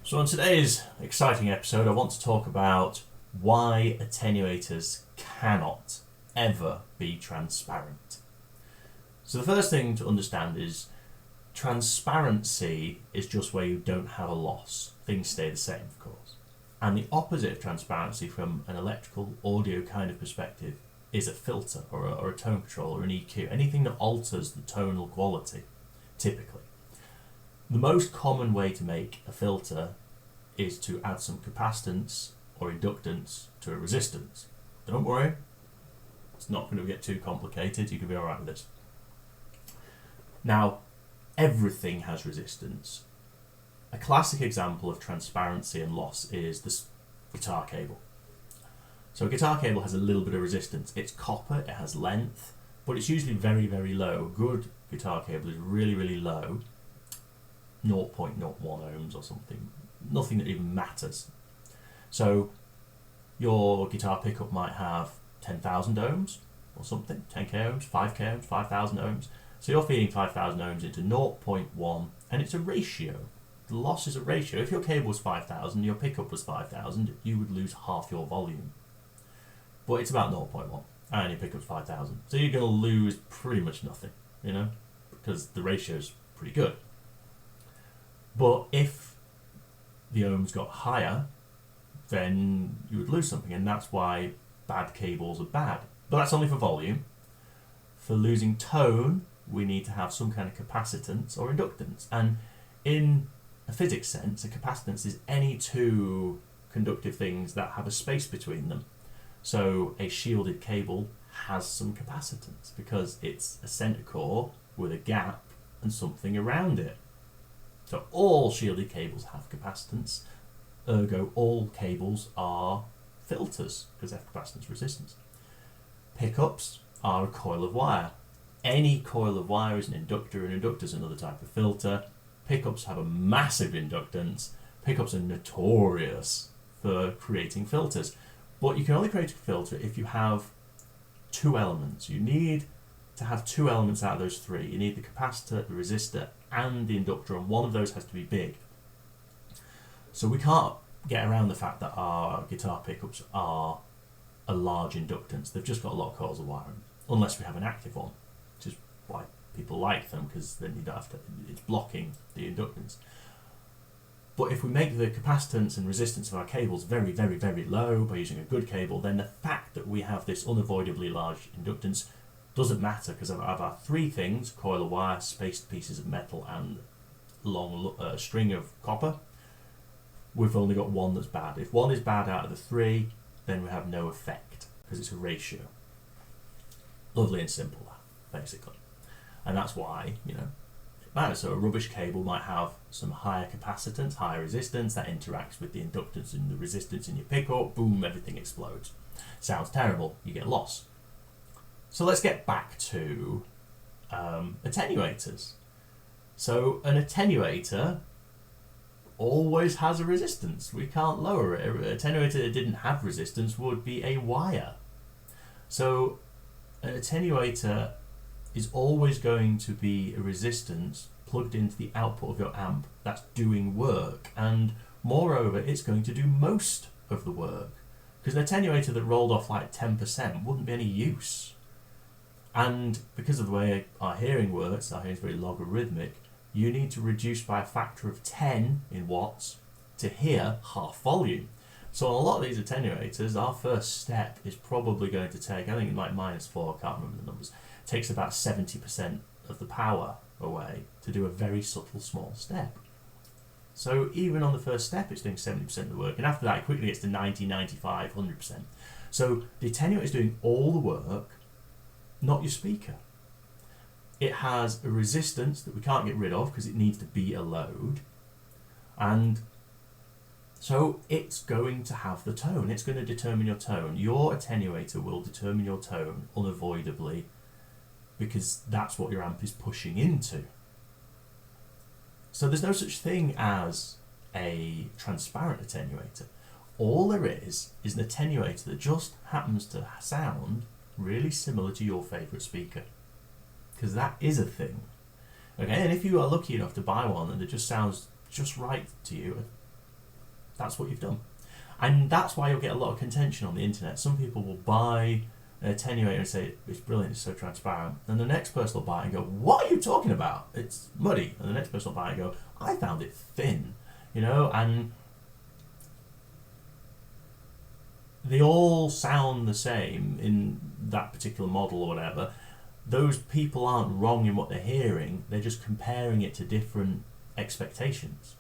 So on today's exciting episode, I want to talk about why attenuators cannot ever be transparent. So the first thing to understand is transparency is just where you don't have a loss. Things stay the same, of course. And the opposite of transparency from an electrical audio kind of perspective is a filter or a tone control or an EQ, anything that alters the tonal quality, typically. The most common way to make a filter is to add some capacitance or inductance to a resistance. Don't worry, it's not going to get too complicated, you can be alright with this. Now, everything has resistance. A classic example of transparency and loss is this guitar cable. So a guitar cable has a little bit of resistance. It's copper, it has length, but it's usually very, very low. A good guitar cable is really, really low. 0.01 ohms or something, nothing that even matters. So your guitar pickup might have 10,000 ohms or something, 10k ohms, 5k ohms, 5,000 ohms. So you're feeding 5,000 ohms into 0.1 and it's a ratio. The loss is a ratio. If your cable was 5,000, your pickup was 5,000, you would lose half your volume. But it's about 0.1 and your pickup's 5,000. So you're going to lose pretty much nothing, because the ratio's pretty good. But if the ohms got higher, then you would lose something, and that's why bad cables are bad. But that's only for volume. For losing tone, we need to have some kind of capacitance or inductance. And in a physics sense, a capacitance is any two conductive things that have a space between them. So a shielded cable has some capacitance because it's a center core with a gap and something around it. So all shielded cables have capacitance, ergo all cables are filters because they have capacitance resistance. Pickups are a coil of wire. Any coil of wire is an inductor, and inductor is another type of filter. Pickups have a massive inductance. Pickups are notorious for creating filters. But you can only create a filter if you have two elements. You need to have two elements out of those three. You need the capacitor, the resistor, and the inductor, and one of those has to be big. So we can't get around the fact that our guitar pickups are a large inductance. They've just got a lot of coils of wire, unless we have an active one, which is why people like them, because then you don't have to, it's blocking the inductance. But if we make the capacitance and resistance of our cables very, very, very low by using a good cable, then the fact that we have this unavoidably large inductance doesn't matter, because of our three things: coil of wire, spaced pieces of metal, and long string of copper. We've only got one that's bad. If one is bad out of the three, then we have no effect, because it's a ratio. Lovely and simple, that, basically. And that's why, it matters. So a rubbish cable might have some higher capacitance, higher resistance, that interacts with the inductance and the resistance in your pickup, boom, everything explodes. Sounds terrible, you get loss. So let's get back to attenuators. So an attenuator always has a resistance. We can't lower it. An attenuator that didn't have resistance would be a wire. So an attenuator is always going to be a resistance plugged into the output of your amp that's doing work, and moreover it's going to do most of the work, because an attenuator that rolled off like 10% wouldn't be any use. And because of the way our hearing works, our hearing is very logarithmic, you need to reduce by a factor of 10 in watts to hear half volume. So on a lot of these attenuators, our first step is probably going to take, I think like -4, I can't remember the numbers, takes about 70% of the power away to do a very subtle small step. So even on the first step, it's doing 70% of the work, and after that it quickly gets to 90, 95, 100%. So the attenuator is doing all the work, not your speaker. It has a resistance that we can't get rid of because it needs to be a load, and so it's going to have the tone. It's going to determine your tone. Your attenuator will determine your tone unavoidably, because that's what your amp is pushing into. So there's no such thing as a transparent attenuator. All there is an attenuator that just happens to sound really similar to your favourite speaker, because that is a thing. Okay, and if you are lucky enough to buy one and it just sounds just right to you, That's what you've done. And that's why you'll get a lot of contention on the internet. Some people will buy an attenuator and say, it's brilliant, it's so transparent. And the next person will buy it and go, what are you talking about? It's muddy. And the next person will buy it and go, I found it thin. You know, and they all sound the same in that particular model or whatever. Those people aren't wrong in what they're hearing, they're just comparing it to different expectations.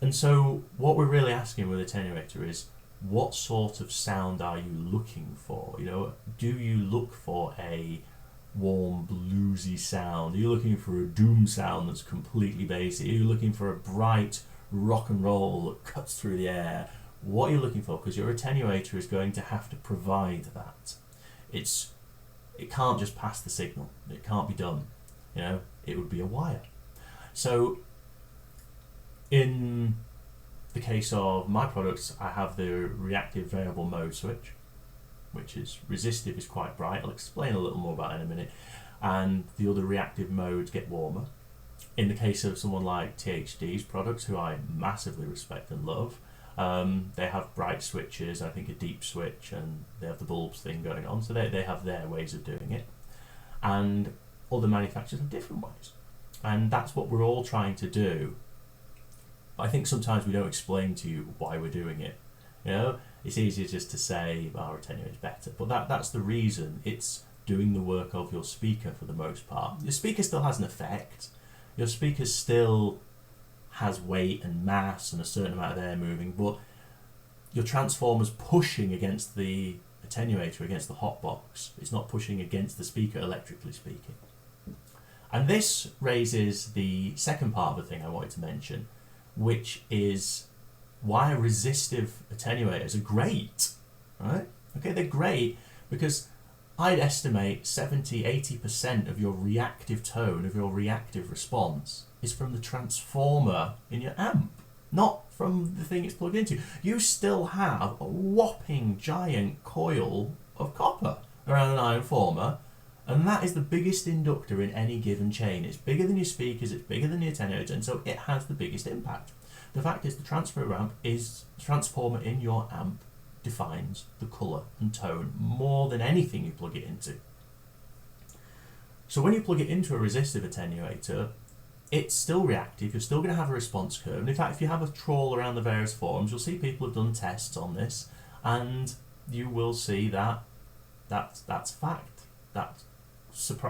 And so what we're really asking with attenuator is, what sort of sound are you looking for? You know, do you look for a warm bluesy sound? Are you looking for a doom sound that's completely bassy? Are you looking for a bright rock and roll that cuts through the air? What are you looking for? Because your attenuator is going to have to provide that. It can't just pass the signal. It can't be done. You know, it would be a wire. So in the case of my products, I have the reactive variable mode switch, which is resistive, is quite bright. I'll explain a little more about it in a minute. And the other reactive modes get warmer. In the case of someone like THD's products, who I massively respect and love, they have bright switches, I think a deep switch, and they have the bulbs thing going on. So they have their ways of doing it. And other manufacturers have different ways. And that's what we're all trying to do. I think sometimes we don't explain to you why we're doing it. You know, it's easier just to say our attenuator is better, but that's the reason. It's doing the work of your speaker for the most part. Your speaker still has an effect. Your speaker still has weight and mass and a certain amount of air moving, but your transformer's pushing against the attenuator, against the hot box. It's not pushing against the speaker, electrically speaking. And this raises the second part of the thing I wanted to mention, which is why resistive attenuators are great, right? Okay, they're great because I'd estimate 70-80% of your reactive tone, of your reactive response, is from the transformer in your amp, not from the thing it's plugged into. You still have a whopping giant coil of copper around an iron former, and that is the biggest inductor in any given chain. It's bigger than your speakers, it's bigger than the attenuator, and so it has the biggest impact. The fact is, the transformer in your amp defines the colour and tone more than anything you plug it into. So when you plug it into a resistive attenuator, it's still reactive, you're still going to have a response curve. And in fact, if you have a trawl around the various forums, you'll see people have done tests on this, and you will see that that's fact.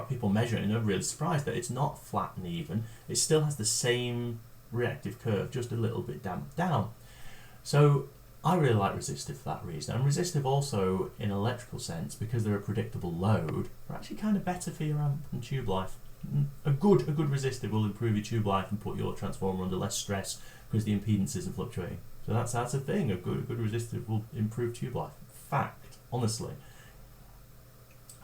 People measure it and are really surprised that it's not flat and even. It still has the same reactive curve, just a little bit damped down. So I really like resistive for that reason. And resistive also, in an electrical sense, because they're a predictable load, are actually kind of better for your amp and tube life. A good resistive will improve your tube life and put your transformer under less stress because the impedance isn't fluctuating. So that's a thing. A good resistive will improve tube life. Fact, honestly.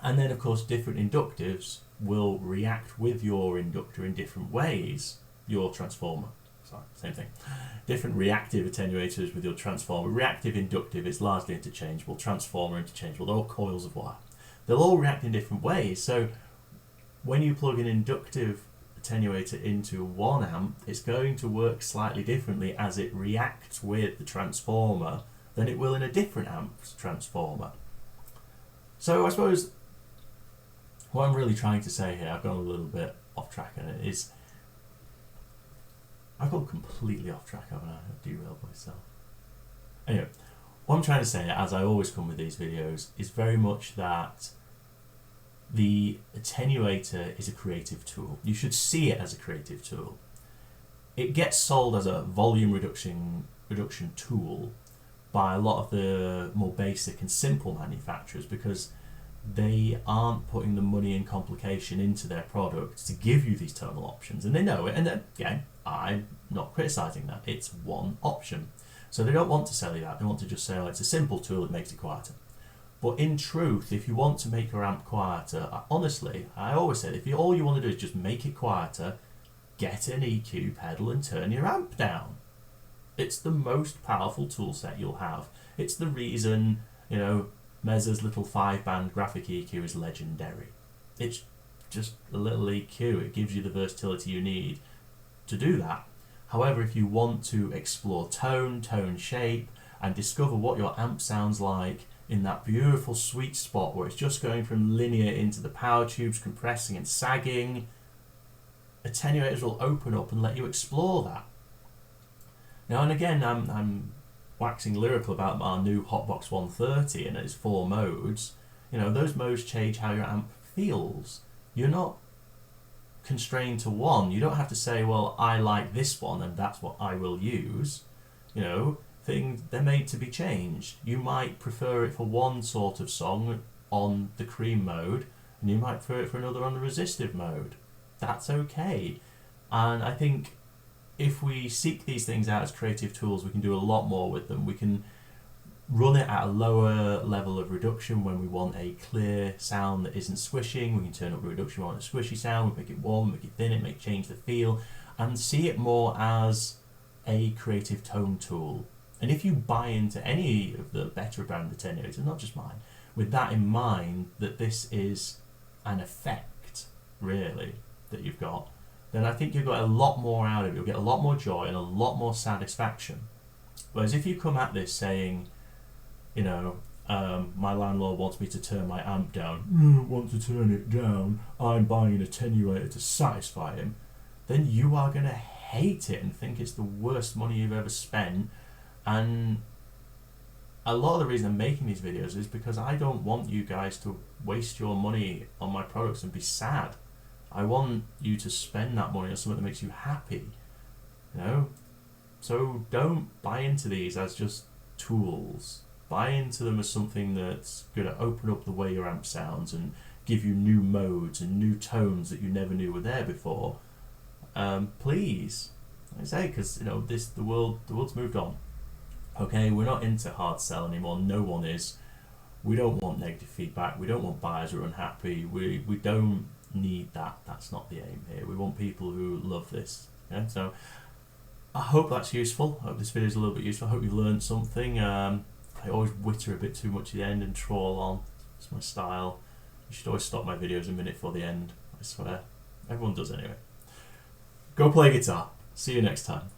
And then, of course, different inductives will react with your inductor in different ways. Your transformer. Sorry, same thing. Different reactive attenuators with your transformer. Reactive, inductive is largely interchangeable. Transformer, interchangeable. They're all coils of wire. They'll all react in different ways. So when you plug an inductive attenuator into one amp, it's going to work slightly differently as it reacts with the transformer than it will in a different amp's transformer. So I suppose what I'm really trying to say here, I've gone a little bit off track on it, is I've gone completely off track, haven't I? I've derailed myself. Anyway, what I'm trying to say, as I always come with these videos, is very much that the attenuator is a creative tool. You should see it as a creative tool. It gets sold as a volume reduction tool by a lot of the more basic and simple manufacturers because they aren't putting the money and complication into their product to give you these tonal options, and they know it. And again, I'm not criticising that. It's one option. So they don't want to sell you that. They want to just say, oh, it's a simple tool, it makes it quieter. But in truth, if you want to make your amp quieter, honestly, I always say, if all you want to do is just make it quieter, get an EQ pedal and turn your amp down. It's the most powerful tool set you'll have. It's the reason, Mez's little 5-band graphic EQ is legendary. It's just a little EQ. It gives you the versatility you need to do that. However, if you want to explore tone shape, and discover what your amp sounds like in that beautiful sweet spot where it's just going from linear into the power tubes, compressing and sagging, attenuators will open up and let you explore that. Now, and again, I'm waxing lyrical about our new Hotbox 130 and its 4 modes. You know, those modes change how your amp feels. You're not constrained to one. You don't have to say, well, I like this one and that's what I will use. You know, they're made to be changed. You might prefer it for one sort of song on the cream mode, and you might prefer it for another on the resistive mode. That's okay. And I think if we seek these things out as creative tools, we can do a lot more with them. We can run it at a lower level of reduction when we want a clear sound that isn't squishing. We can turn up the reduction when we want a squishy sound. We make it warm, make it thin, it may change the feel, and see it more as a creative tone tool. And if you buy into any of the better brand attenuators, not just mine, with that in mind, that this is an effect, really, that you've got, then I think you've got a lot more out of it. You'll get a lot more joy and a lot more satisfaction. Whereas if you come at this saying, you know, my landlord wants me to turn my amp down, want to turn it down, I'm buying an attenuator to satisfy him, then you are going to hate it and think it's the worst money you've ever spent. And a lot of the reason I'm making these videos is because I don't want you guys to waste your money on my products and be sad. I want you to spend that money on something that makes you happy, you know? So don't buy into these as just tools. Buy into them as something that's going to open up the way your amp sounds and give you new modes and new tones that you never knew were there before. Please, like I say, because you know the world's moved on. Okay, we're not into hard sell anymore. No one is. We don't want negative feedback. We don't want buyers who are unhappy. We don't need that. That's not the aim here. We want people who love this. Okay? So I hope that's useful. I hope this video is a little bit useful. I hope you learned something. I always witter a bit too much at the end and trawl on. It's my style. You should always stop my videos a minute before the end. I swear. Everyone does anyway. Go play guitar. See you next time.